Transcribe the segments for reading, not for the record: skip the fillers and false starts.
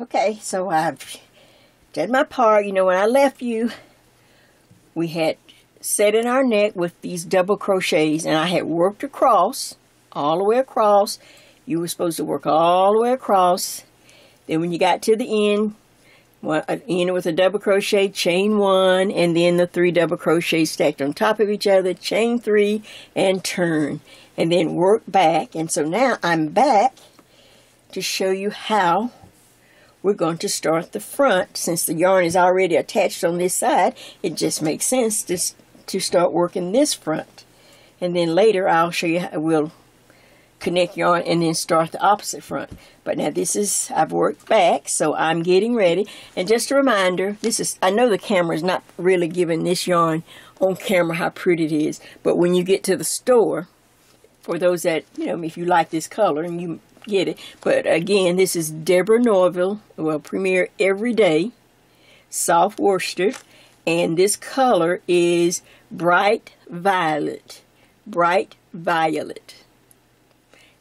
Okay, so I've done my part. You know, when I left you, we had set in our neck with these double crochets, and I had worked across, all the way across. You were supposed to work all the way across. Then when you got to the end, end with a double crochet, chain 1, and then the 3 double crochets stacked on top of each other, chain 3, and turn, and then work back. And so now I'm back to show you how we're going to start the front. Since the yarn is already attached on this side, it just makes sense to start working this front. And then later I'll show you how we'll connect yarn and then start the opposite front. But now this is, I've worked back, so I'm getting ready. And just a reminder, this is, I know the camera is not really giving this yarn on camera how pretty it is, but when you get to the store, for those that, you know, if you like this color and you get it. But again, this is Deborah Norville, well, Premier Everyday Soft Worsted, and this color is Bright Violet. Bright Violet.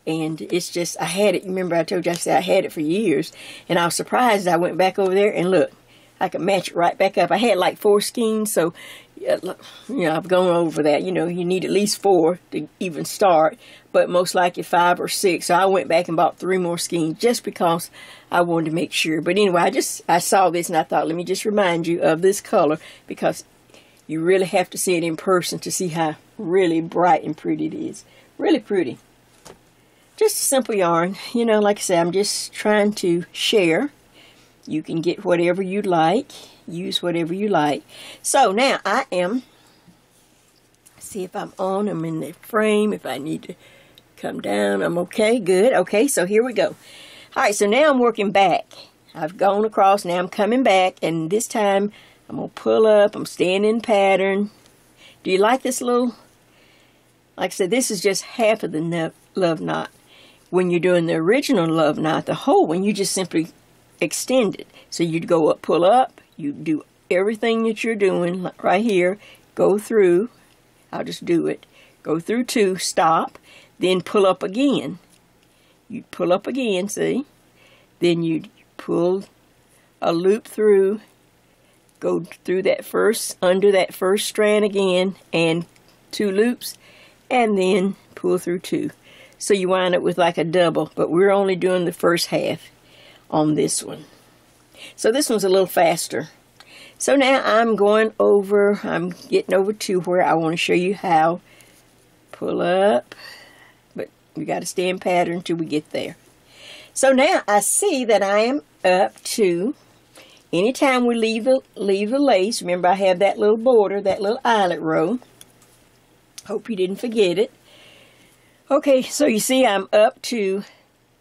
And it's just, I had it, remember I told you I said I had it for years, and I was surprised. I went back over there and look, I could match it right back up. I had like 4 skeins, so you know, I've gone over that. You know, you need at least 4 to even start, but most likely 5 or 6. So I went back and bought 3 more skeins just because I wanted to make sure. But anyway, I saw this and I thought, let me just remind you of this color, because you really have to see it in person to see how really bright and pretty it is. Really pretty. Just a simple yarn. You know, like I said, I'm just trying to share. You can get whatever you like. Use whatever you like. So now I am, see if I'm on, I'm in the frame. If I need to come down, I'm okay, good. Okay, so here we go. Alright, so now I'm working back. I've gone across, now I'm coming back, and this time I'm going to pull up, I'm staying in pattern. Do you like this little, like I said, this is just half of the love knot. When you're doing the original love knot, the whole one, you just simply extend it. So you'd go up, pull up, you do everything that you're doing right here, go through, I'll just do it, go through 2, stop, then pull up again. You pull up again, see? Then you pull a loop through, go through that first, under that first strand again, and 2 loops, and then pull through 2. So you wind up with like a double, but we're only doing the first half on this one. So this one's a little faster. So now I'm going over, I'm getting over to where I want to show you how. Pull up, but we got to stay in pattern until we get there. So now I see that I am up to, anytime we leave the lace, remember I have that little border, that little eyelet row. Hope you didn't forget it. Okay, so you see I'm up to,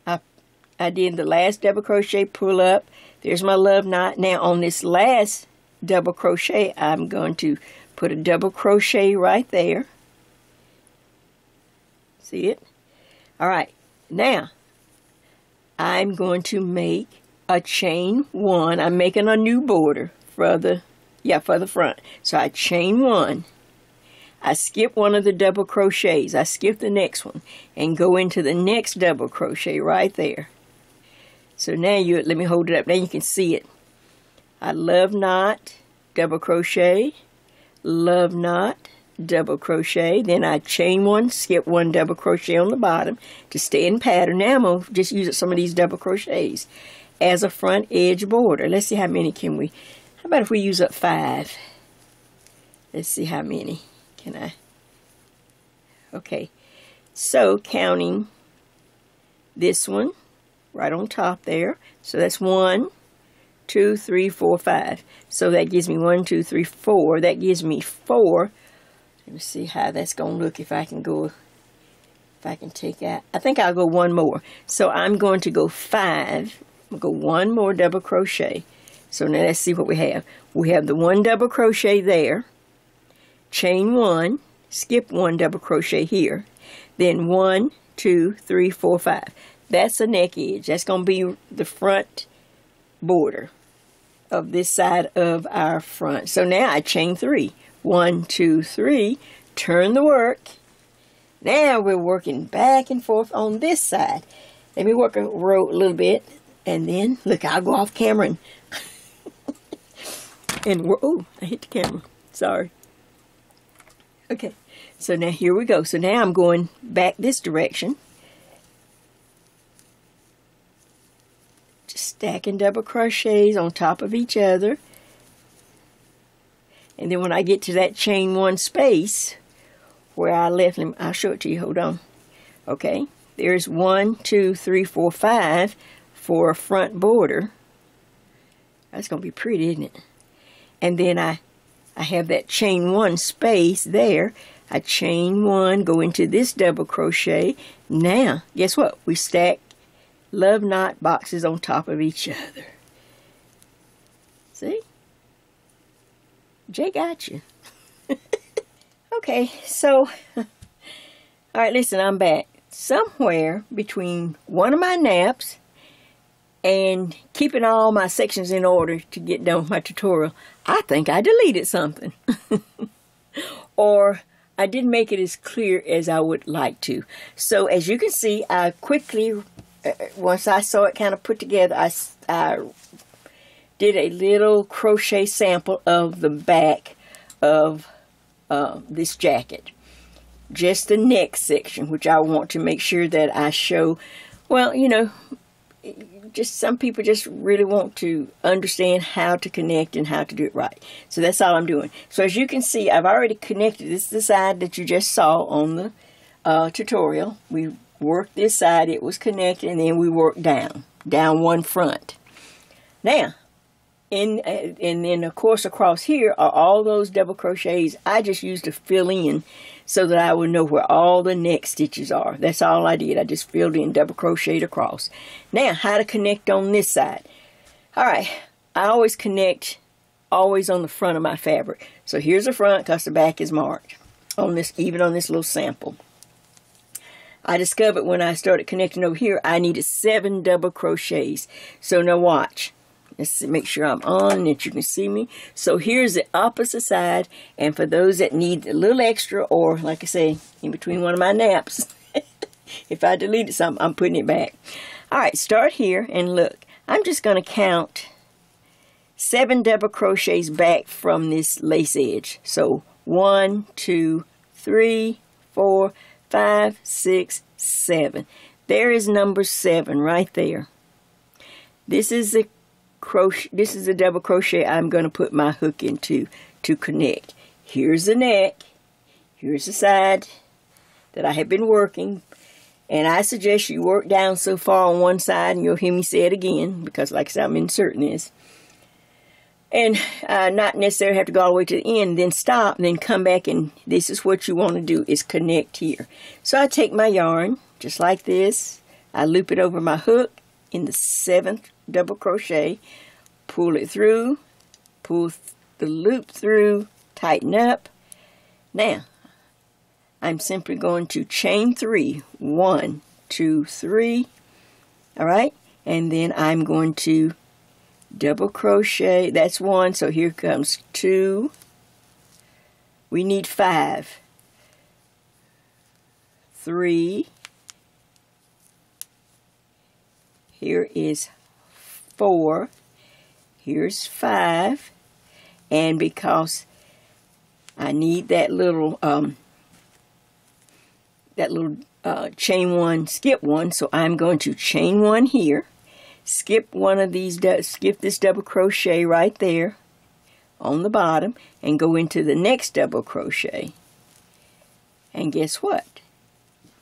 I did the last double crochet, pull up, there's my love knot. Now on this last double crochet, I'm going to put a double crochet right there. See it? Alright, now I'm going to make a chain 1. I'm making a new border for the front. So I chain 1. I skip one of the double crochets. I skip the next one and go into the next double crochet right there. So now let me hold it up. Now you can see it. I love knot, double crochet, love knot, double crochet. Then I chain 1, skip 1 double crochet on the bottom to stay in pattern. Now I'm going to just use some of these double crochets as a front edge border. Let's see how many can we. How about if we use up 5? Let's see how many. Can I? Okay, so counting this one right on top there. So that's 1, 2, 3, 4, 5. So that gives me 1, 2, 3, 4. That gives me 4. Let me see how that's going to look if I can go, if I can take out. I think I'll go 1 more. So I'm going to go 5. I'll go 1 more double crochet. So now let's see what we have. We have the 1 double crochet there. Chain 1, skip 1 double crochet here, then 1, 2, 3, 4, 5. That's a neck edge. That's going to be the front border of this side of our front. So now I chain 3. 1, 2, 3, turn the work. Now we're working back and forth on this side. Let me work a row a little bit And then, look, I'll go off camera and oh, I hit the camera. Sorry. Okay, so now here we go. So now I'm going back this direction. Just stacking double crochets on top of each other. And then when I get to that chain one space where I left them, I'll show it to you. Hold on. Okay, there's 1, 2, 3, 4, 5 for a front border. That's going to be pretty, isn't it? And then I have that chain one space there. I chain one, go into this double crochet. Now, guess what? We stack love knot boxes on top of each other. See? Jay got you. Okay, so, all right, listen, I'm back. Somewhere between one of my naps and keeping all my sections in order to get done with my tutorial, I think I deleted something. Or I didn't make it as clear as I would like to. So as you can see, I quickly, once I saw it kind of put together, I did a little crochet sample of the back of this jacket. Just the neck section, which I want to make sure that I show. Well, you know, just some people just really want to understand how to connect and how to do it right. So that's all I'm doing. So as you can see, I've already connected. This is the side that you just saw on the tutorial. We worked this side, it was connected, and then we worked down one front. Now, and then of course across here are all those double crochets I just used to fill in so that I would know where all the neck stitches are. That's all I did. I just filled in, double crocheted across. Now, how to connect on this side. Alright, I always connect always on the front of my fabric. So here's the front because the back is marked on this, even on this little sample. I discovered when I started connecting over here, I needed 7 double crochets. So now watch. Let's make sure I'm on and that you can see me. So here's the opposite side. And for those that need a little extra, or like I say, in between one of my naps, if I deleted something, I'm putting it back. All right, start here and look. I'm just going to count 7 double crochets back from this lace edge. So 1, 2, 3, 4, 5, 6, 7. There is number 7 right there. This is the crochet. This is the double crochet I'm going to put my hook into to connect. Here's the neck. Here's the side that I have been working. And I suggest you work down so far on one side, and you'll hear me say it again, because like I said, I'm inserting this. And not necessarily have to go all the way to the end, then stop, and then come back, and this is what you want to do, is connect here. So I take my yarn, just like this. I loop it over my hook in the 7th double crochet, pull it through, pull the loop through, tighten up. Now, I'm simply going to chain 3. 1, 2, 3. All right, and then I'm going to double crochet. That's 1, so here comes 2. We need 5. 3. Here is 4. Here's 5. And because I need that little chain 1, skip 1, so I'm going to chain 1 here, skip one of these, skip this double crochet right there on the bottom, and go into the next double crochet. And guess what?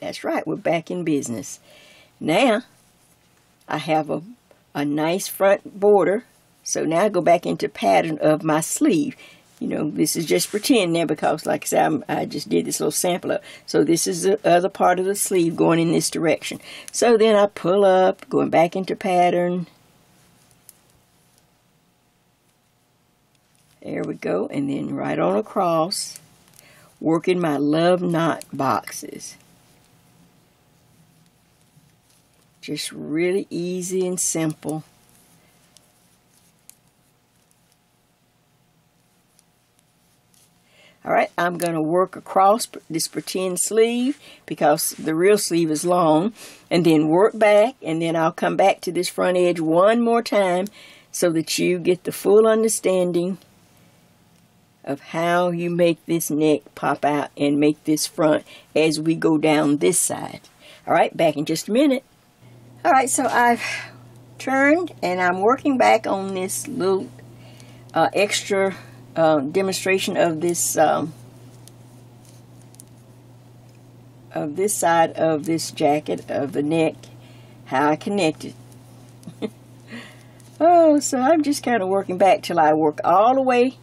That's right, we're back in business. Now I have a nice front border, so now I go back into pattern of my sleeve. You know, this is just pretend now because, like I said, I just did this little sample up. So this is the other part of the sleeve going in this direction. So then I pull up, going back into pattern. There we go. And then right on across, working my love knot boxes. Just really easy and simple. Alright, I'm going to work across this pretend sleeve because the real sleeve is long, and then work back, and then I'll come back to this front edge one more time so that you get the full understanding of how you make this neck pop out and make this front as we go down this side. Alright, back in just a minute. Alright, so I've turned and I'm working back on this little extra demonstration of this side of this jacket, of the neck, how I connect it. Oh, so I'm just kind of working back till I work all the way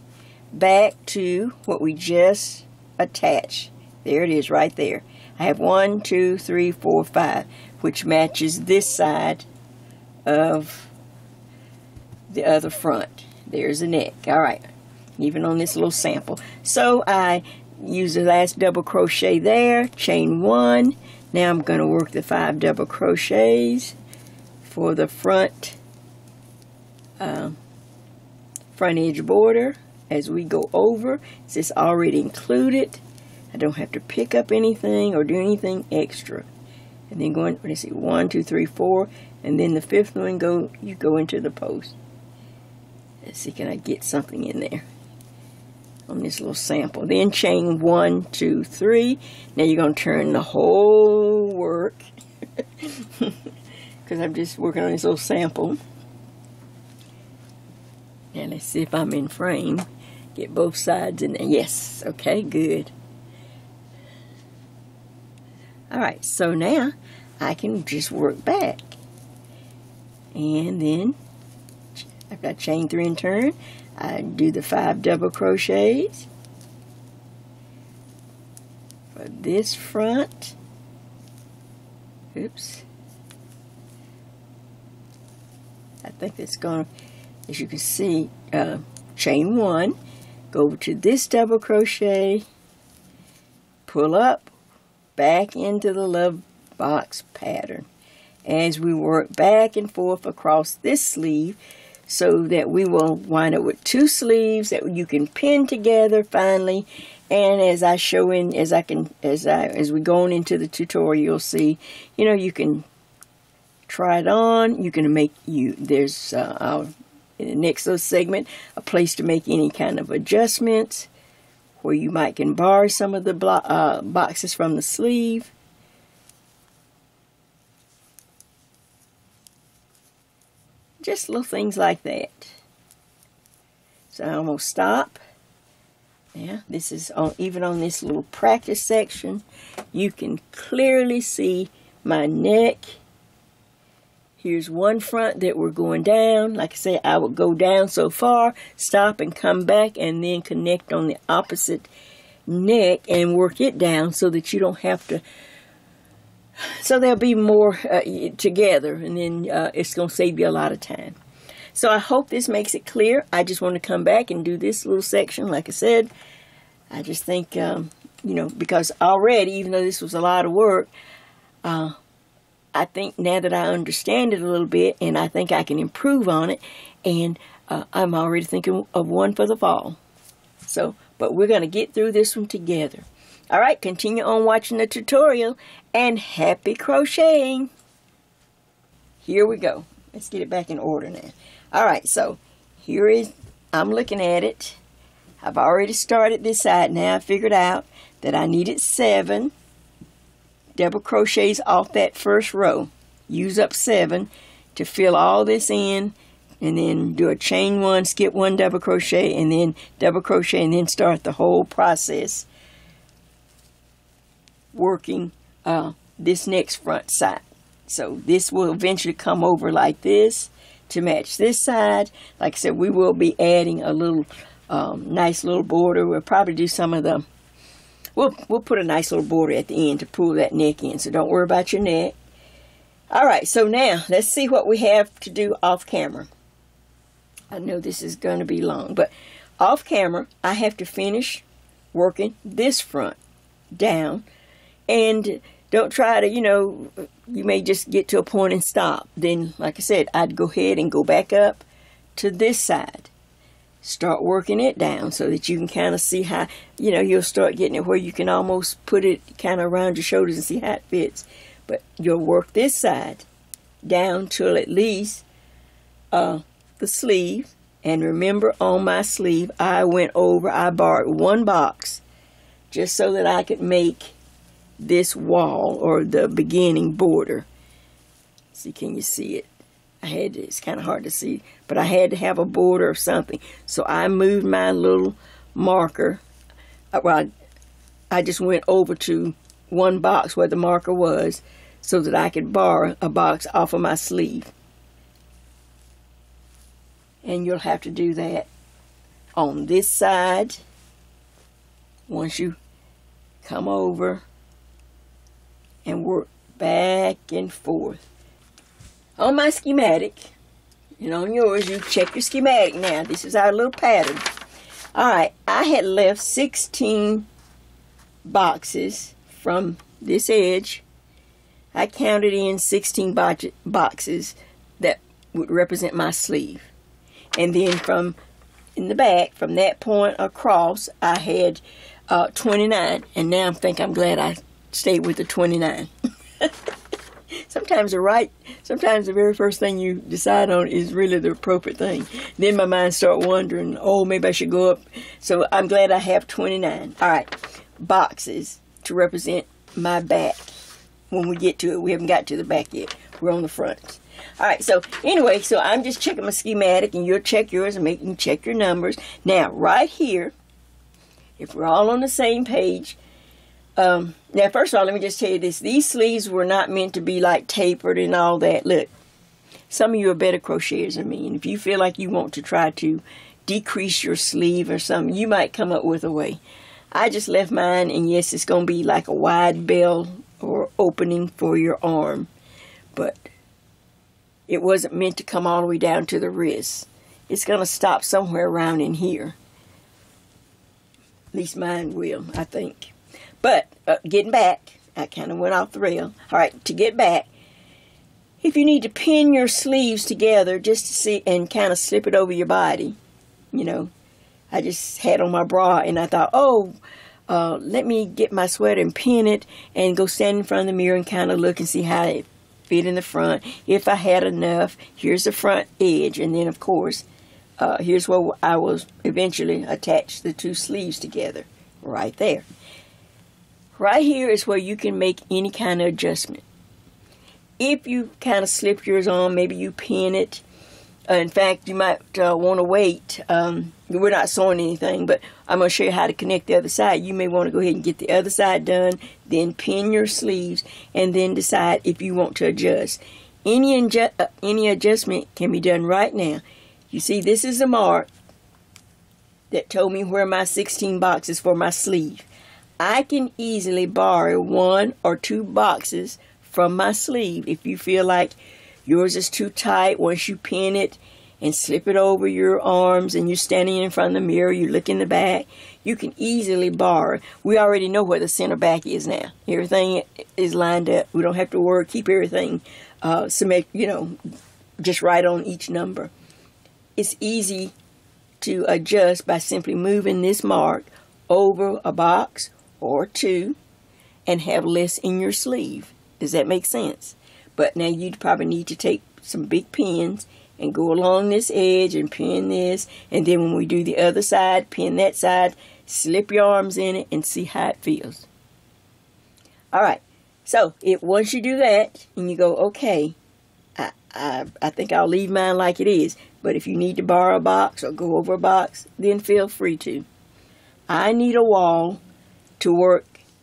back to what we just attached. There it is right there. I have 1, 2, 3, 4, 5, which matches this side of the other front. There's the neck. Alright, even on this little sample. So I use the last double crochet there, chain 1. Now I'm going to work the 5 double crochets for the front edge border as we go over. It's already included. I don't have to pick up anything or do anything extra. And then going, let's see, 1, 2, 3, 4, and then the 5th one you go into the post. Let's see, can I get something in there on this little sample? Then chain 1, 2, 3. Now you're going to turn the whole work because I'm just working on this little sample. Now let's see if I'm in frame. Get both sides in there. Yes, okay, good. Alright, so now I can just work back. And then I've got chain 3 and turn. I do the 5 double crochets for this front. Oops. I think it's going to, as you can see, chain 1, go over to this double crochet, pull up, back into the love box pattern as we work back and forth across this sleeve, so that we will wind up with 2 sleeves that you can pin together finally. And as I show in, as we go on into the tutorial, you'll see, you know, you can try it on. You can make there's in the next little segment a place to make any kind of adjustments, where you might can borrow some of the boxes from the sleeve. Just little things like that. So I'm going to stop. Yeah, this is even on this little practice section. You can clearly see my neck. Here's one front that we're going down. Like I say, I would go down so far, stop and come back, and then connect on the opposite neck and work it down so that you don't have to. So there'll be more together, and then it's going to save you a lot of time. So I hope this makes it clear. I just want to come back and do this little section. Like I said, I just think, you know, because already, even though this was a lot of work, I think now that I understand it a little bit, and I think I can improve on it, and I'm already thinking of one for the fall. So, but we're going to get through this one together. All right, continue on watching the tutorial, and happy crocheting. Here we go. Let's get it back in order now. All right, so here is, I'm looking at it. I've already started this side. Now I figured out that I needed 7 double crochets off that first row. Use up 7 to fill all this in, and then do a chain 1, skip 1 double crochet, and then double crochet, and then start the whole process working this next front side. So this will eventually come over like this to match this side. Like I said, we will be adding a little nice little border. We'll probably do some of the, we'll put a nice little border at the end to pull that neck in, so don't worry about your neck. Alright, so now let's see what we have to do off camera. I know this is going to be long, but off camera I have to finish working this front down. And don't try to, you know, you may just get to a point and stop. Then, like I said, I'd go ahead and go back up to this side. start working it down so that you can kind of see how, you know, you'll start getting it where you can almost put it kind of around your shoulders and see how it fits. But you'll work this side down till at least the sleeve. And remember, on my sleeve, I borrowed one box just so that I could make this wall or the beginning border. See, can you see it? It's kind of hard to see, but I had to have a border of something. So I moved my little marker. Well, I just went over to one box where the marker was so that I could borrow a box off of my sleeve. And you'll have to do that on this side. Once you come over and work back and forth. On my schematic, and on yours, you check your schematic now. This is our little pattern. Alright, I had left 16 boxes from this edge. I counted in 16 boxes that would represent my sleeve. And then from in the back, from that point across, I had 29. And now I'm glad I stayed with the 29. Sometimes the very first thing you decide on is really the appropriate thing. Then my mind starts wondering, oh, maybe I should go up. So I'm glad I have 29. All right, boxes to represent my back. When we get to it, we haven't got to the back yet. We're on the front. All right, so anyway, so I'm just checking my schematic, and you'll check yours and check your numbers. Now, right here, if we're all on the same page, now, first of all, let me just tell you this. These sleeves were not meant to be like tapered and all that. Look, some of you are better crocheters than me. And if you feel like you want to try to decrease your sleeve or something, you might come up with a way. I just left mine, and yes, it's going to be like a wide bell or opening for your arm. But it wasn't meant to come all the way down to the wrist. It's going to stop somewhere around in here. At least mine will, I think. But getting back, I kind of went off the rail. All right, to get back, if you need to pin your sleeves together just to see and kind of slip it over your body, you know, I just had on my bra and I thought, oh, let me get my sweater and pin it and go stand in front of the mirror and kind of look and see how it fit in the front. If I had enough, here's the front edge, and then of course, here's where I will eventually attach the two sleeves together, right there. Right here is where you can make any kind of adjustment. If you kind of slip yours on, maybe you pin it. In fact, you might want to wait. We're not sewing anything, but I'm going to show you how to connect the other side. You may want to go ahead and get the other side done, then pin your sleeves, and then decide if you want to adjust. Any adjustment can be done right now. You see, this is a mark that told me where my 16 boxes for my sleeve. I can easily borrow 1 or 2 boxes from my sleeve if you feel like yours is too tight. Once you pin it and slip it over your arms and you're standing in front of the mirror, you look in the back, you can easily borrow. We already know where the center back is now. Everything is lined up. We don't have to worry, keep everything just right on each number. It's easy to adjust by simply moving this mark over a box or 2 and have less in your sleeve. Does that make sense? But now you'd probably need to take some big pins and go along this edge and pin this, and then when we do the other side, pin that side, slip your arms in it and see how it feels. Alright, so once you do that and you go, okay, I think I'll leave mine like it is, but if you need to borrow a box or go over a box, then feel free to. I need a wall to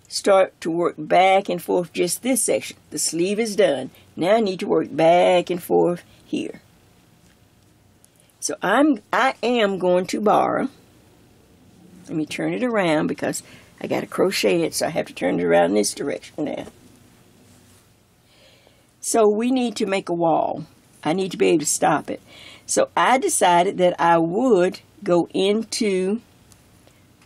start to work back and forth just this section. The sleeve is done. Now I need to work back and forth here. So I am going to borrow. Let me turn it around because I got to crochet it, so I have to turn it around in this direction now. So we need to make a wall. I need to be able to stop it. So I decided that I would go into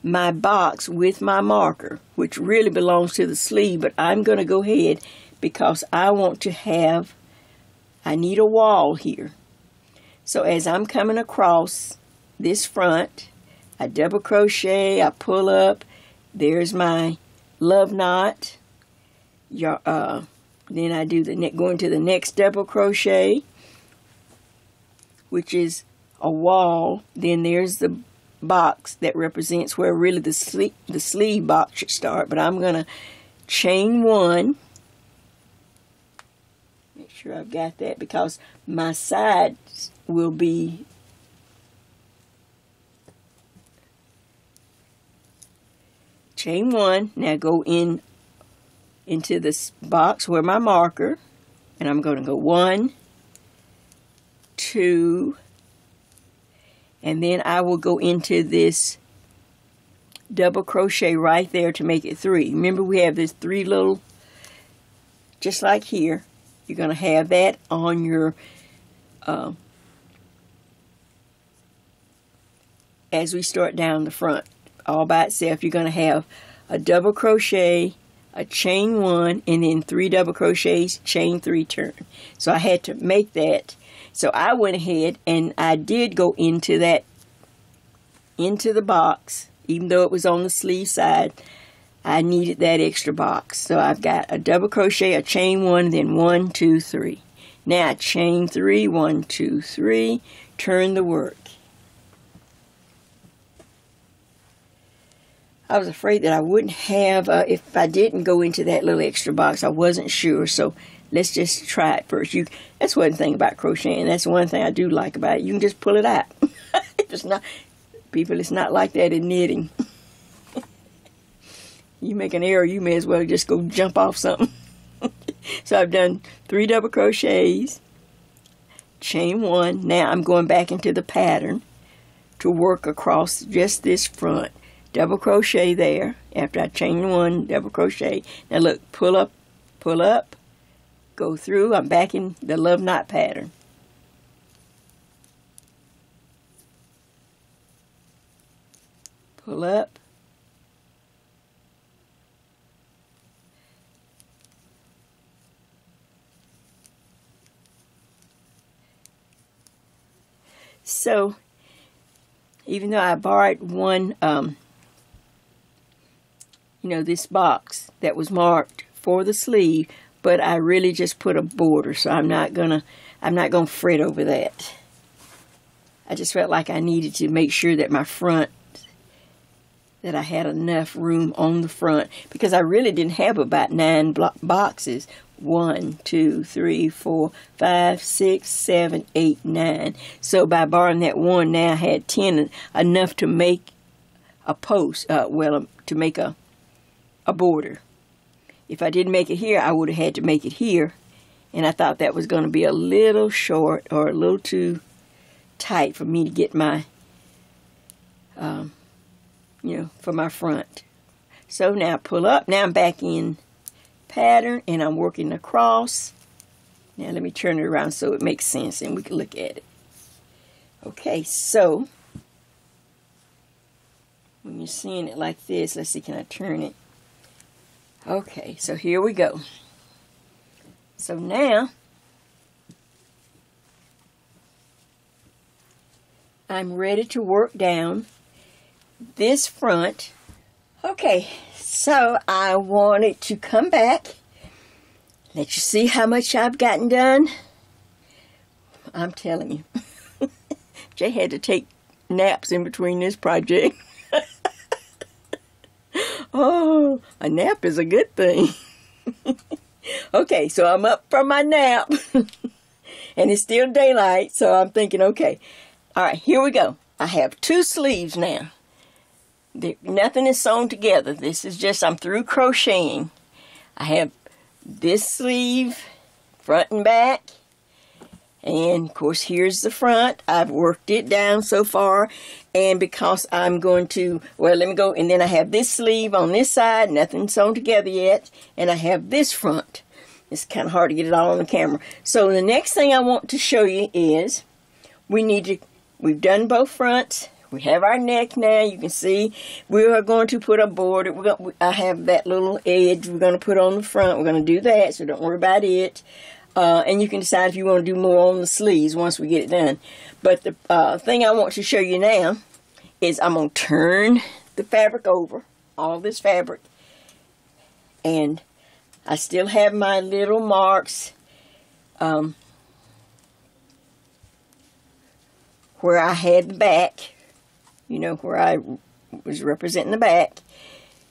my box with my marker, which really belongs to the sleeve, but I'm going to go ahead because I need a wall here. So as I'm coming across this front, I double crochet, I pull up, there's my love knot. Then I do go into the next double crochet, which is a wall. Then there's the box that represents where really the sleeve box should start, but I'm going to chain 1. Make sure I've got that because my sides will be chain 1. Now go into this box where my marker, and I'm going to go 1, 2, and then I will go into this double crochet right there to make it 3. Remember, we have this 3 little, just like here. You're going to have that on your as we start down the front all by itself. You're going to have a double crochet, a chain 1, and then 3 double crochets, chain 3, turn. So I had to make that. So I went ahead and I did go into the box, even though it was on the sleeve side. I needed that extra box. So I've got a double crochet, a chain 1, then 1, 2, 3. Now I chain 3, 1, 2, 3, turn the work. I was afraid that I wouldn't have, if I didn't go into that little extra box, I wasn't sure. So let's just try it first. That's one thing about crocheting. That's one thing I do like about it. You can just pull it out. It's not like that in knitting. You make an error, you may as well just go jump off something. So I've done 3 double crochets, chain 1. Now I'm going back into the pattern to work across just this front. Double crochet there after I chain 1, double crochet. Now look, pull up, go through. I'm back in the love knot pattern. Pull up. So, even though I borrowed one, this box that was marked for the sleeve, but I really just put a border, so I'm not gonna fret over that. I just felt like I needed to make sure that my front, that I had enough room on the front, because I really didn't have about 9 boxes. 1, 2, 3, 4, 5, 6, 7, 8, 9. So by borrowing that 1, now I had 10, enough to make a post, to make a border. If I didn't make it here, I would have had to make it here, and I thought that was going to be a little short or a little too tight for me to get my, for my front. So now pull up. Now I'm back in pattern and I'm working across. Now let me turn it around so it makes sense and we can look at it. Okay, so when you're seeing it like this, let's see, can I turn it? Okay, so here we go. So now I'm ready to work down this front. Okay, so I wanted to come back, let you see how much I've gotten done. I'm telling you, Jay had to take naps in between this project. Oh, a nap is a good thing. Okay, so I'm up from my nap, and it's still daylight, so I'm thinking, okay, all right, here we go. I have 2 sleeves now. Nothing is sewn together. This is just, I'm through crocheting. I have this sleeve, front and back. And, of course, here's the front. I've worked it down so far. And because I'm going to, well, let me go. And then I have this sleeve on this side. Nothing sewn together yet. And I have this front. It's kind of hard to get it all on the camera. So the next thing I want to show you is we've done both fronts. We have our neck now. You can see we are going to put a border. I have that little edge we're going to put on the front. We're going to do that, so don't worry about it. And you can decide if you want to do more on the sleeves once we get it done. But the thing I want to show you now is I'm going to turn the fabric over, all this fabric, and I still have my little marks where I had the back, you know, where I was representing the back.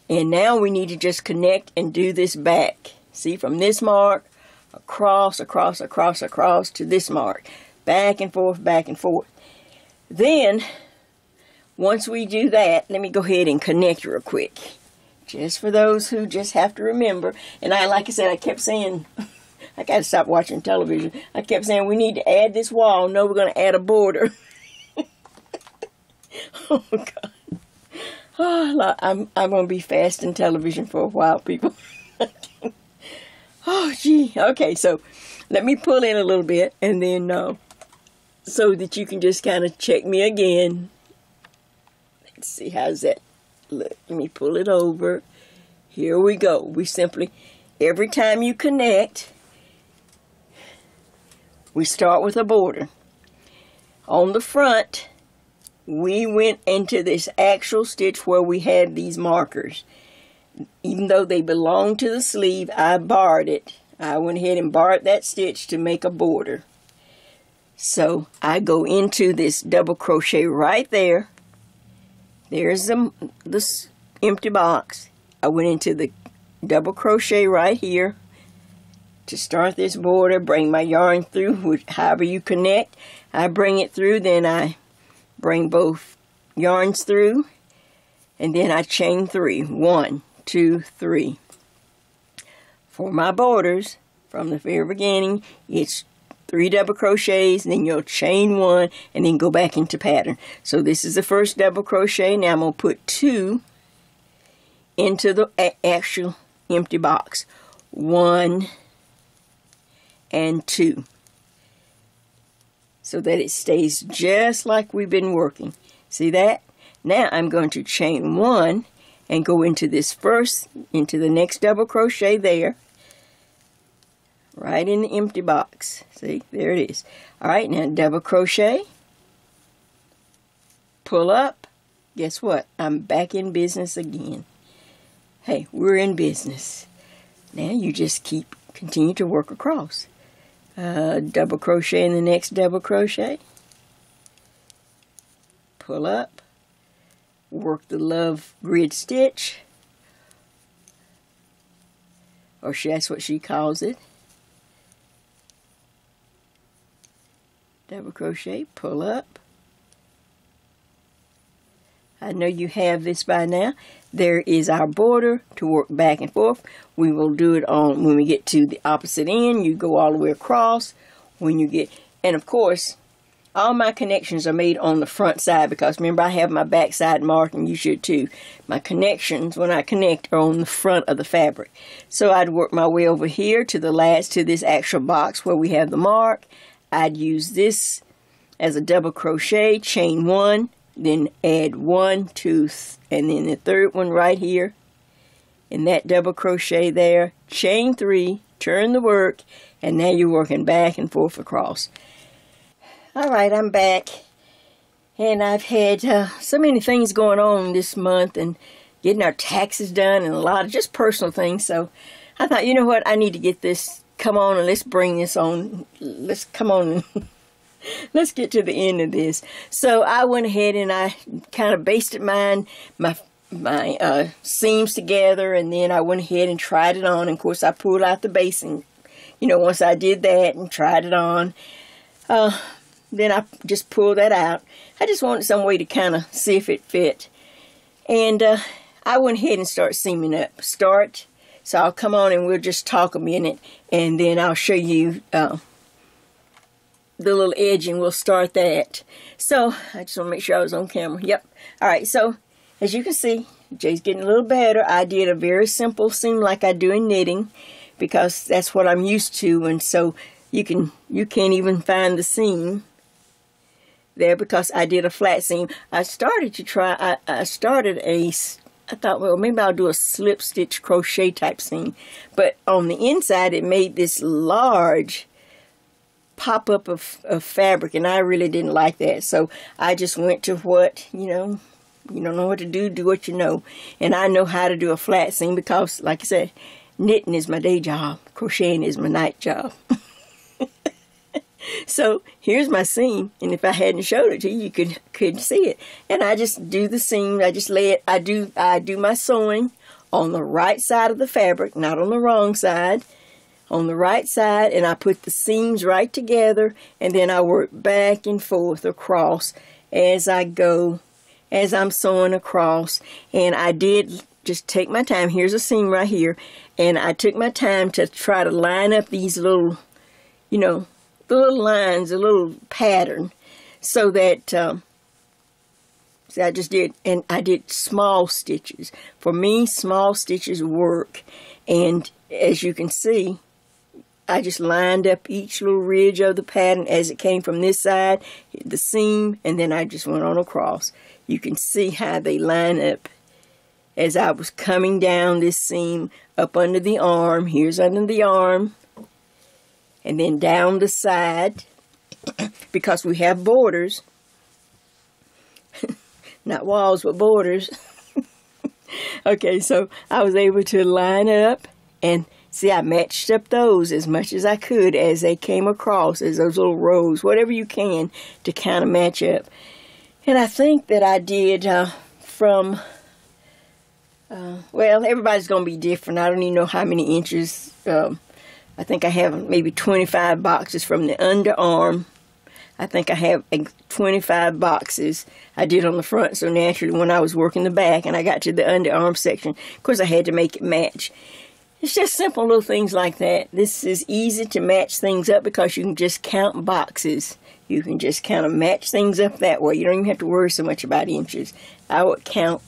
And now we need to just connect and do this back. See, from this mark, across, across, across, across to this mark. Back and forth, back and forth. Then, once we do that, let me go ahead and connect real quick. Just for those who just have to remember. And like I said, I kept saying, I got to stop watching television. I kept saying we need to add this wall. No, we're going to add a border. Oh, God. Oh, I'm going to be fasting television for a while, people. Oh, gee. Okay, so let me pull in a little bit, and then so that you can just kind of check me again. Let's see, how's that look? Let me pull it over. Here we go. We simply, every time you connect, we start with a border. On the front, we went into this actual stitch where we had these markers. Even though they belong to the sleeve, I barred it. I went ahead and barred that stitch to make a border. So I go into this double crochet right there. There's this empty box. I went into the double crochet right here to start this border. Bring my yarn through, however you connect. I bring it through, then I bring both yarns through, and then I chain 3. 1, 2, 3. For my borders, from the very beginning, it's 3 double crochets, then you'll chain 1, and then go back into pattern. So this is the first double crochet. Now I'm going to put 2 into the actual empty box. 1 and 2. So that it stays just like we've been working. See that? Now I'm going to chain 1 and go into this first, into the next double crochet there. Right in the empty box. See, there it is. Alright, now double crochet. Pull up. Guess what? I'm back in business again. Hey, we're in business. Now you just continue to work across. Double crochet in the next double crochet. Pull up. Work the love grid stitch. Or that's what she calls it. Double crochet, pull up. I know you have this by now. There is our border to work back and forth. We will do it on when we get to the opposite end. You go all the way across. When you get, and of course, all my connections are made on the front side because remember I have my back side marked and you should too. My connections, when I connect, are on the front of the fabric. So I'd work my way over here to the last, to this actual box where we have the mark. I'd use this as a double crochet, chain 1, then add 1, 2, and then the third one right here. And that double crochet there, chain 3, turn the work, and now you're working back and forth across. Alright, I'm back. And I've had so many things going on this month and getting our taxes done and a lot of just personal things. So I thought, you know what, I need to get this. Come on and let's bring this on. Let's come on and let's get to the end of this. So I went ahead and I kind of basted my seams together, and then I went ahead and tried it on. And of course I pulled out the basting, you know, once I did that and tried it on. Then I just pulled that out. I just wanted some way to kind of see if it fit. And I went ahead and started seaming up. So I'll come on and we'll just talk a minute, and then I'll show you the little edging. We'll start that. So I just want to make sure I was on camera. Yep. All right. So as you can see, Jay's getting a little better. I did a very simple seam like I do in knitting because that's what I'm used to, and so you can't even find the seam there because I did a flat seam. I started to try. I thought, well, maybe I'll do a slip stitch crochet type seam. But on the inside, it made this large pop up of fabric, and I really didn't like that. So I just went to what, you don't know what to do, do what you know. And I know how to do a flat seam because, like I said, knitting is my day job. Crocheting is my night job. So here's my seam, and if I hadn't showed it to you, you couldn't see it. And I just do the seam. I just lay it. I do my sewing on the right side of the fabric, not on the wrong side. On the right side, and I put the seams right together, and then I work back and forth across as I go, as I'm sewing across. And I did just take my time. Here's a seam right here, and I took my time to try to line up these little, the little lines, a little pattern, so that see, I just did, and I did small stitches. For me, small stitches work, and as you can see, I just lined up each little ridge of the pattern as it came from this side, the seam, and then I just went on across. You can see how they line up as I was coming down this seam up under the arm. Here's under the arm, and then down the side, because we have borders, not walls, but borders. Okay, so I was able to line up, and see, I matched up those as much as I could as they came across, as those little rows, whatever you can to kind of match up. And I think that I did from, well, everybody's going to be different. I don't even know how many inches. I think I have maybe 25 boxes from the underarm. I think I have 25 boxes I did on the front, so naturally when I was working the back and I got to the underarm section, of course I had to make it match. It's just simple little things like that. This is easy to match things up because you can just count boxes. You can just kind of match things up that way. You don't even have to worry so much about inches. I would count,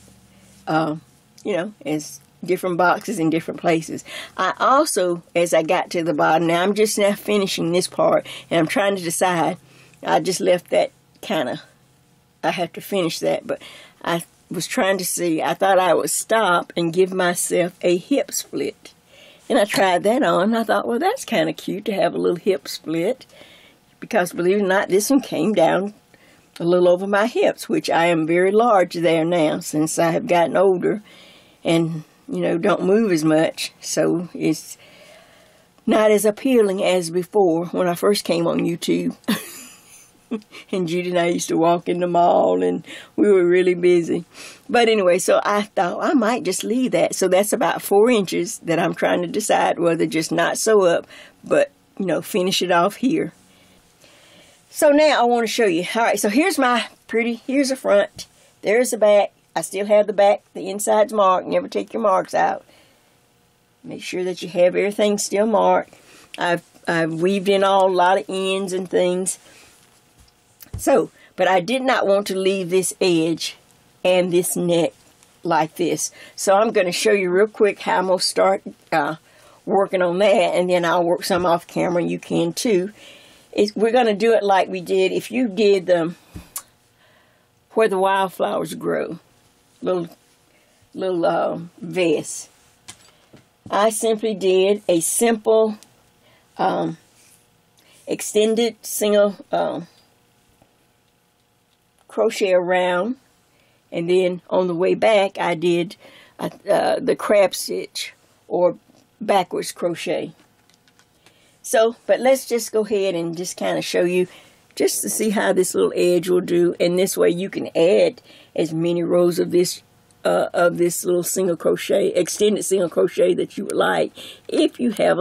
as different boxes in different places. I also, as I got to the bottom, now I'm just now finishing this part, and I'm trying to decide. I just left that kind of, I have to finish that, but I was trying to see, I thought I would stop and give myself a hip split. And I tried that on. I thought, well, that's kind of cute to have a little hip split. Because, believe it or not, this one came down a little over my hips, which I am very large there now since I have gotten older and, don't move as much. So it's not as appealing as before when I first came on YouTube. And Judy and I used to walk in the mall, and we were really busy. But anyway, so I thought I might just leave that. So that's about 4 inches that I'm trying to decide whether just not sew up, but, finish it off here. So now I want to show you. All right, so here's here's the front. There's the back. I still have the back, the inside's marked. Never take your marks out. Make sure that you have everything still marked. I've weaved in a lot of ends and things. So, but I did not want to leave this edge and this neck like this. So I'm going to show you real quick how I'm going to start working on that, and then I'll work some off camera, and you can too. We're going to do it like we did, if you did where the wildflowers grow, little vest. I simply did a simple extended single crochet around, and then on the way back I did the crab stitch or backwards crochet. So, but let's just go ahead and just kind of show you just to see how this little edge will do, and this way you can add as many rows of this little single crochet, extended single crochet that you would like, if you have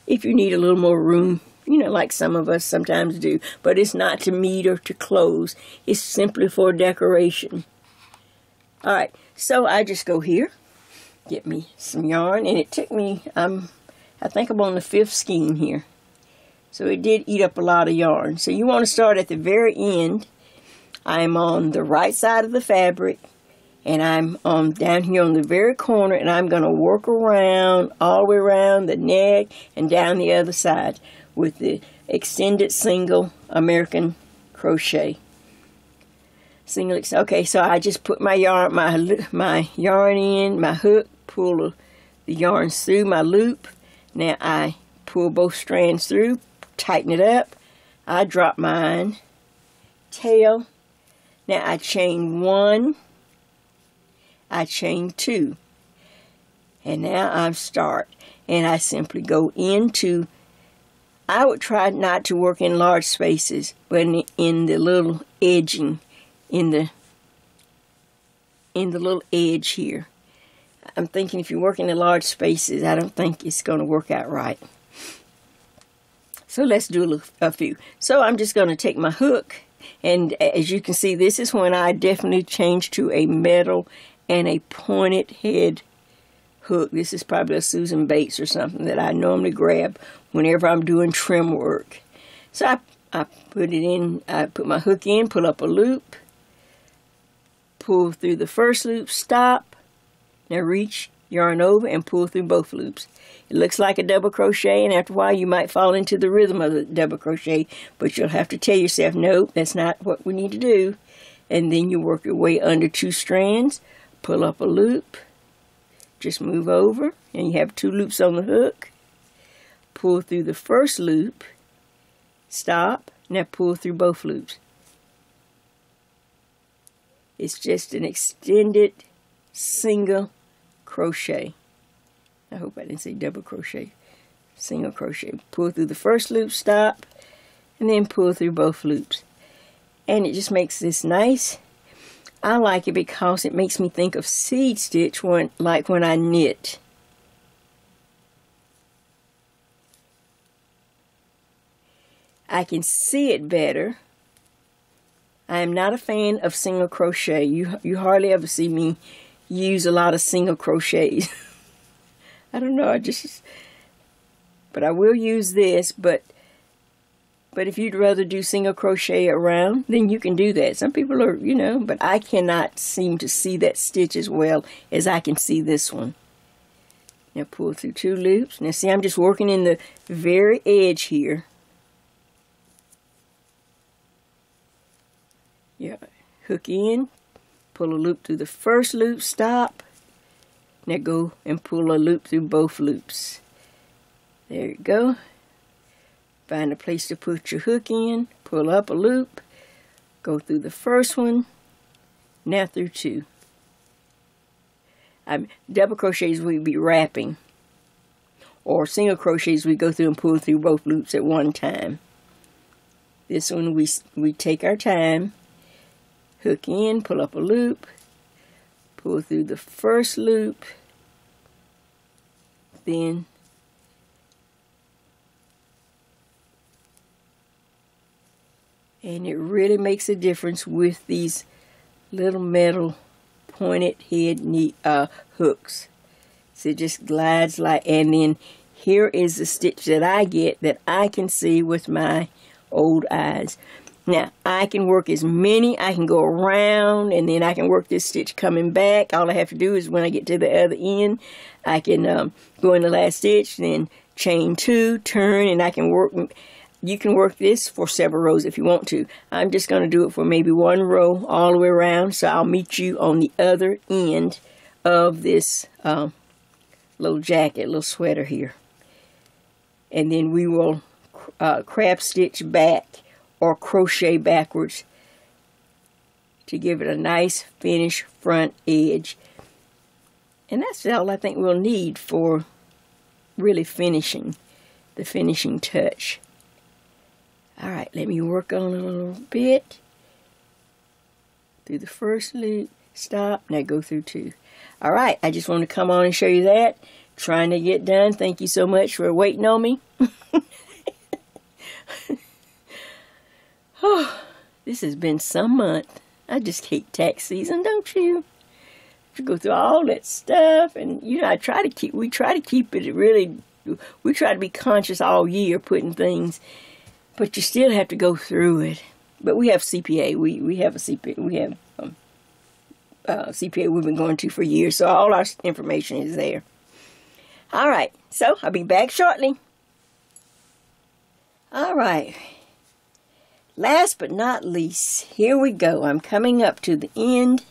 if you need a little more room, like some of us sometimes do. But it's not to meet or to close. It's simply for decoration. All right, so I just go here, get me some yarn, and it took me, I think I'm on the 5th skein here. So it did eat up a lot of yarn. So you want to start at the very end. I'm on the right side of the fabric, and I'm down here on the very corner, and I'm going to work around, all the way around the neck and down the other side with the extended single American crochet. Okay, so I just put my yarn, my yarn in, my hook, pull the yarn through my loop. Now I pull both strands through, tighten it up. I drop mine, tail. Now I chain 1, I chain 2, and now I'm start. And I simply go into, I would try not to work in large spaces, but in the little edging, in the little edge here. I'm thinking if you work in the large spaces, I don't think it's going to work out right. So let's do a few. So I'm just going to take my hook, and as you can see, this is when I definitely changed to a metal and a pointed head hook. This is probably a Susan Bates or something that I normally grab whenever I'm doing trim work. So I put it in, I put my hook in, pull up a loop, pull through the first loop, stop. Now reach, yarn over, and pull through both loops. It looks like a double crochet, and after a while you might fall into the rhythm of the double crochet, but you'll have to tell yourself, nope, that's not what we need to do. And then you work your way under 2 strands, pull up a loop, just move over, and you have 2 loops on the hook. Pull through the first loop, stop, now pull through both loops. It's just an extended single crochet. I hope I didn't say double crochet. Single crochet. Pull through the first loop, stop, and then pull through both loops. And it just makes this nice. I like it because it makes me think of seed stitch like when I knit. I can see it better. I am not a fan of single crochet. You hardly ever see me use a lot of single crochets. I don't know, but I will use this, but if you'd rather do single crochet around, then you can do that. Some people are, you know, but I cannot seem to see that stitch as well as I can see this one. Now pull through 2 loops. Now see, I'm just working in the very edge here. Yeah, hook in, pull a loop through the first loop, stop. Now go and pull a loop through both loops. There you go. Find a place to put your hook in, pull up a loop, go through the first one, now through 2. Double crochets we be wrapping, or single crochets we go through and pull through both loops at one time. This one we take our time, hook in, pull up a loop, pull through the first loop, then and it really makes a difference with these little metal pointed head hooks. So it just glides like, and then here is the stitch that I get that I can see with my old eyes. Now, I can work as many, I can go around, and then I can work this stitch coming back. All I have to do is when I get to the other end, I can go in the last stitch, then chain 2, turn, and I can work. You can work this for several rows if you want to. I'm just going to do it for maybe 1 row all the way around, so I'll meet you on the other end of this little jacket, little sweater here. And then we will crab stitch back or crochet backwards to give it a nice finished front edge. And that's all I think we'll need for really finishing, the finishing touch. Alright, let me work on a little bit. Through the first loop, stop, now go through 2. Alright, I just want to come on and show you that. Trying to get done. Thank you so much for waiting on me. Oh, this has been some month. I just hate tax season, don't you? To go through all that stuff, and you know, we try to keep it really. We try to be conscious all year putting things, but you still have to go through it. But we have CPA. We have a CPA. We have CPA we've been going to for years, so all our information is there. All right, so I'll be back shortly. All right. Last but not least, here we go. I'm coming up to the end,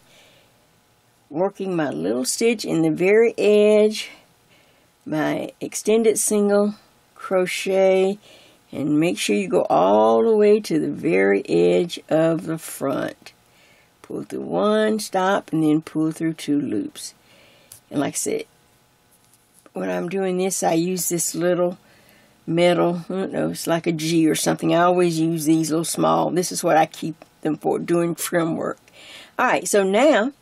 working my little stitch in the very edge, my extended single crochet, And make sure you go all the way to the very edge of the front. Pull through one, stop, and then pull through 2 loops. And like I said, when I'm doing this, I use this little metal, I don't know, it's like a G or something. I always use these little small. This is what I keep them for, doing trim work. Alright, so now,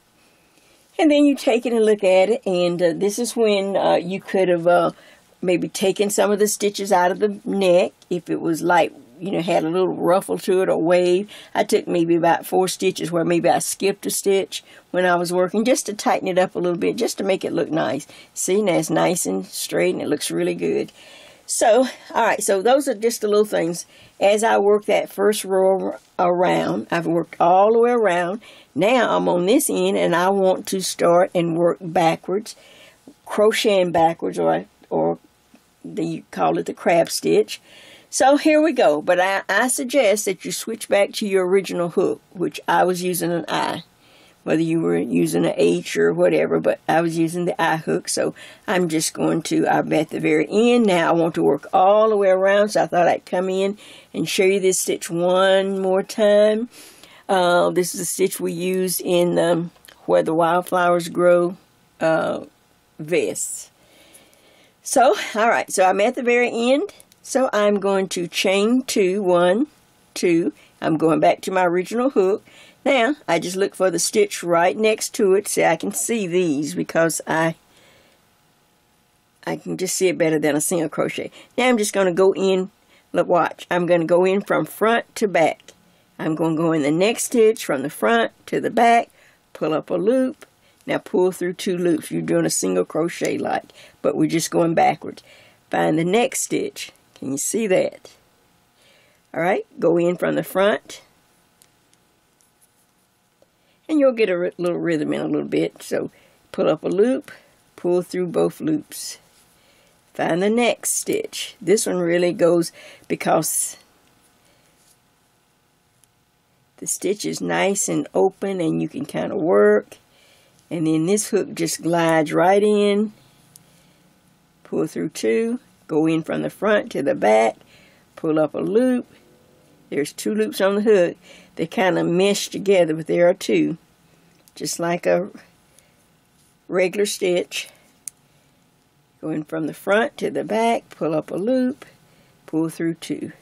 and then you take it and look at it, and this is when you could have maybe taken some of the stitches out of the neck, if it was like, you know, had a little ruffle to it or wave. I took maybe about 4 stitches where maybe I skipped a stitch when I was working, just to tighten it up a little bit, just to make it look nice. See, now it's nice and straight, and it looks really good. So, alright, so those are just the little things. As I work that first row around, I've worked all the way around. Now I'm on this end, and I want to start and work backwards, crocheting backwards, or you call it the crab stitch. So here we go. But I suggest that you switch back to your original hook, which I was using an I. Whether you were using an H or whatever, but I was using the I hook. So I'm just going to, I'm at the very end now. I want to work all the way around, so I thought I'd come in and show you this stitch one more time. This is a stitch we use in Where the Wildflowers Grow vests. So, alright, so I'm at the very end. So I'm going to chain 2, 1, 2. I'm going back to my original hook. Now, I just look for the stitch right next to it. See, I can see these because I can just see it better than a single crochet. Now I'm just going to go in, look, watch. I'm going to go in from front to back. I'm going to go in the next stitch from the front to the back, pull up a loop. Now pull through 2 loops. You're doing a single crochet like, but we're just going backwards. Find the next stitch. Can you see that? Alright, go in from the front. And you'll get a little rhythm in a little bit. So pull up a loop, pull through both loops. Find the next stitch. This one really goes because the stitch is nice and open and you can kind of work. And then this hook just glides right in. Pull through 2. Go in from the front to the back. Pull up a loop. There's 2 loops on the hook. They kind of mesh together, but there are 2. Just like a regular stitch. Go in from the front to the back. Pull up a loop. Pull through 2.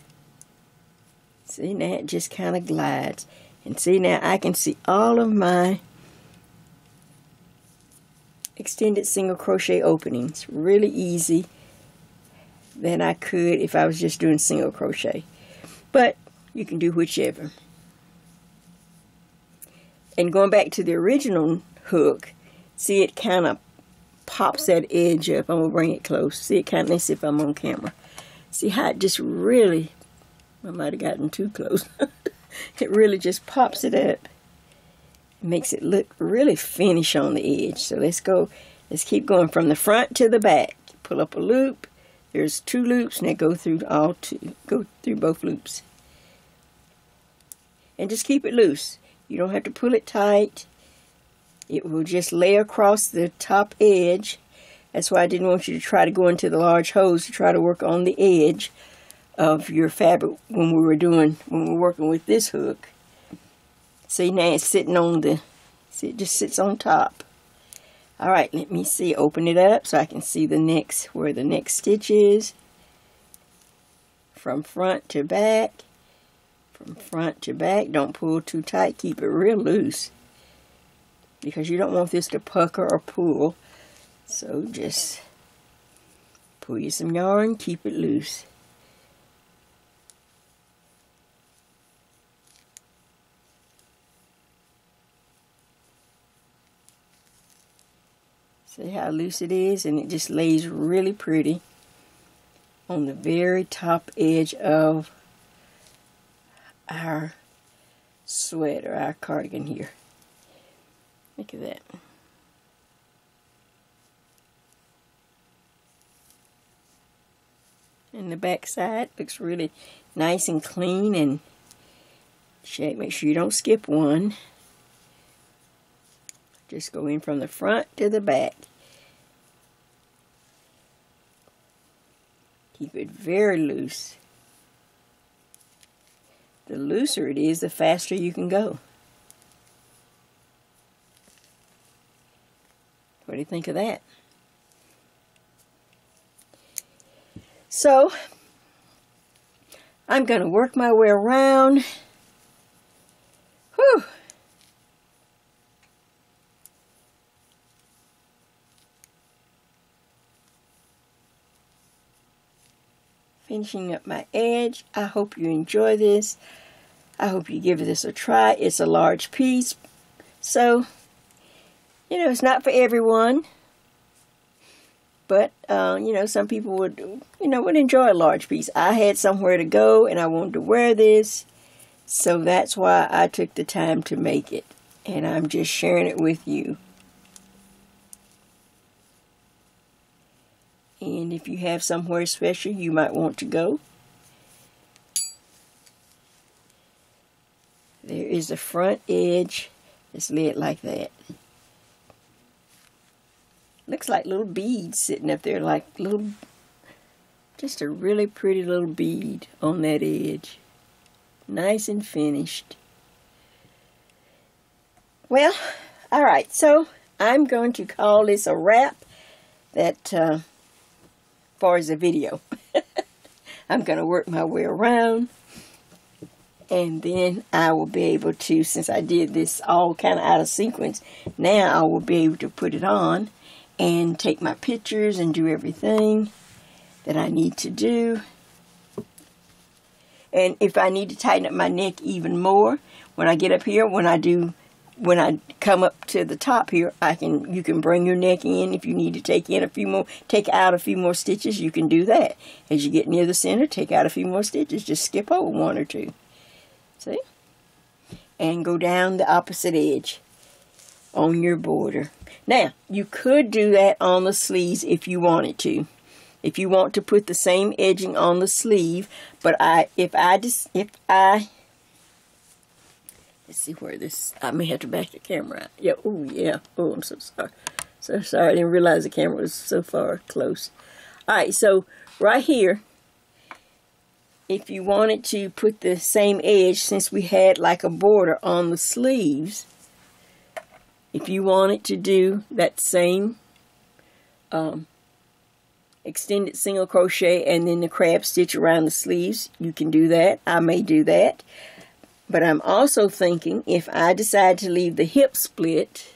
See, now it just kind of glides. And see, now I can see all of my extended single crochet openings really easy than I could if I was just doing single crochet, but you can do whichever. And going back to the original hook, see, it kind of pops that edge up. I'm gonna bring it close. See, it kind of, let's see if I'm on camera. See how it just really, I might have gotten too close. It really just pops it up. Makes it look really finished on the edge. So let's keep going from the front to the back. Pull up a loop. There's 2 loops, and go through go through both loops. And just keep it loose. You don't have to pull it tight. It will just lay across the top edge. That's why I didn't want you to try to go into the large holes to try to work on the edge of your fabric when we're working with this hook. See, now it's sitting on see, it just sits on top. Alright, let me see, open it up so I can see where the next stitch is. From front to back. From front to back. Don't pull too tight, keep it real loose. Because you don't want this to pucker or pull. So just pull you some yarn, keep it loose. See how loose it is, and it just lays really pretty on the very top edge of our sweater, our cardigan here. Look at that. And the back side looks really nice and clean, and check, make sure you don't skip one. Just go in from the front to the back. Keep it very loose. the looser it is, the faster you can go. What do you think of that? So, I'm going to work my way around. Whew. Finishing up my edge. I hope you enjoy this. I hope you give this a try. It's a large piece, so you know, it's not for everyone, but you know, some people would, you know, would enjoy a large piece. I had somewhere to go and I wanted to wear this, so that's why I took the time to make it, and I'm just sharing it with you. And if you have somewhere special you might want to go, there is the front edge. It's lit like that. Looks like little beads sitting up there, like little, just a really pretty little bead on that edge. Nice and finished. Well, alright, so I'm going to call this a wrap. That, as far as the video. I'm going to work my way around, and then I will be able to, since I did this all kind of out of sequence, now I will be able to put it on and take my pictures and do everything that I need to do. And if I need to tighten up my neck even more, when I get up here, when I come up to the top here, you can bring your neck in. If you need to take out a few more stitches, you can do that. As you get near the center, take out a few more stitches. Just skip over one or two. See? And go down the opposite edge on your border. Now, you could do that on the sleeves if you wanted to. If you want to put the same edging on the sleeve, but let's see where this, I may have to back the camera out. Yeah, oh yeah, oh, I'm so sorry. So sorry, I didn't realize the camera was so far close. Alright, so right here, if you wanted to put the same edge, since we had like a border on the sleeves, if you wanted to do that same extended single crochet and then the crab stitch around the sleeves, you can do that. I may do that. But I'm also thinking, if I decide to leave the hip split,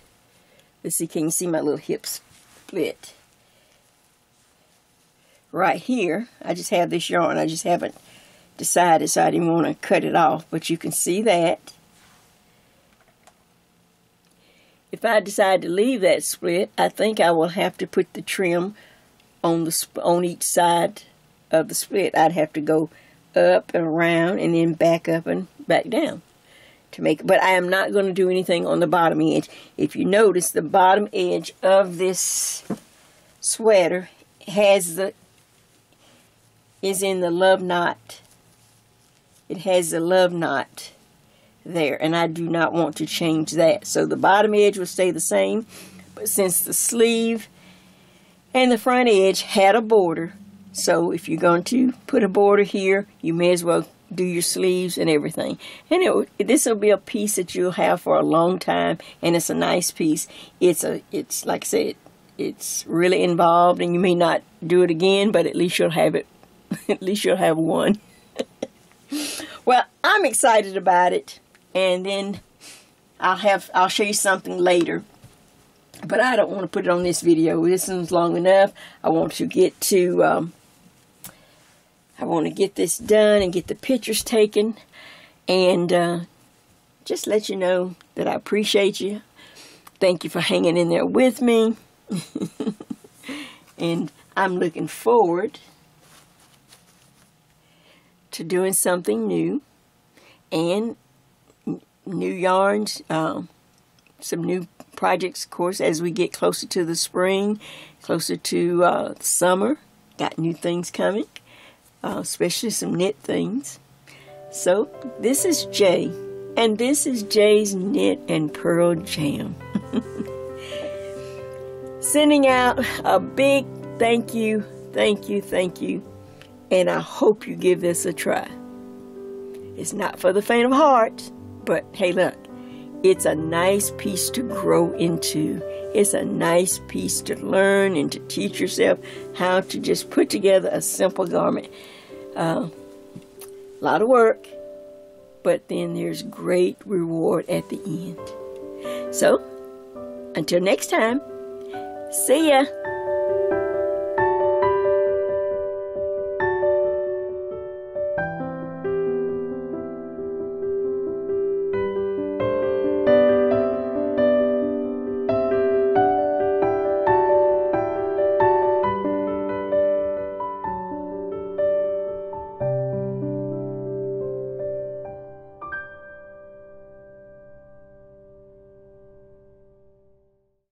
let's see, can you see my little hip split? Right here, I just have this yarn. I just haven't decided, so I didn't want to cut it off. But you can see that. If I decide to leave that split, I think I will have to put the trim on each side of the split. I'd have to go up and around and then back up and back down to make it. But I am not going to do anything on the bottom edge. If you notice, the bottom edge of this sweater is in the love knot. It has the love knot there, and I do not want to change that. So the bottom edge will stay the same, but since the sleeve and the front edge had a border, so if you're going to put a border here, you may as well do your sleeves and everything. And this will be a piece that you'll have for a long time, and it's a nice piece. It's like I said, it's really involved, and you may not do it again, but at least you'll have it. At least you'll have one. Well, I'm excited about it, and then I'll show you something later. But I don't want to put it on this video. This one's long enough. I want to get this done and get the pictures taken, and just let you know that I appreciate you. Thank you for hanging in there with me. And I'm looking forward to doing something new and new yarns, some new projects, of course, as we get closer to the spring, closer to summer. Got new things coming, especially some knit things. So this is Jay, and this is Jay's Knit and Purl Jam. Sending out a big thank you, thank you, thank you, and I hope you give this a try. It's not for the faint of heart, but hey, look, it's a nice piece to grow into. It's a nice piece to learn and to teach yourself how to just put together a simple garment. A lot of work, but then there's great reward at the end. So, until next time, see ya.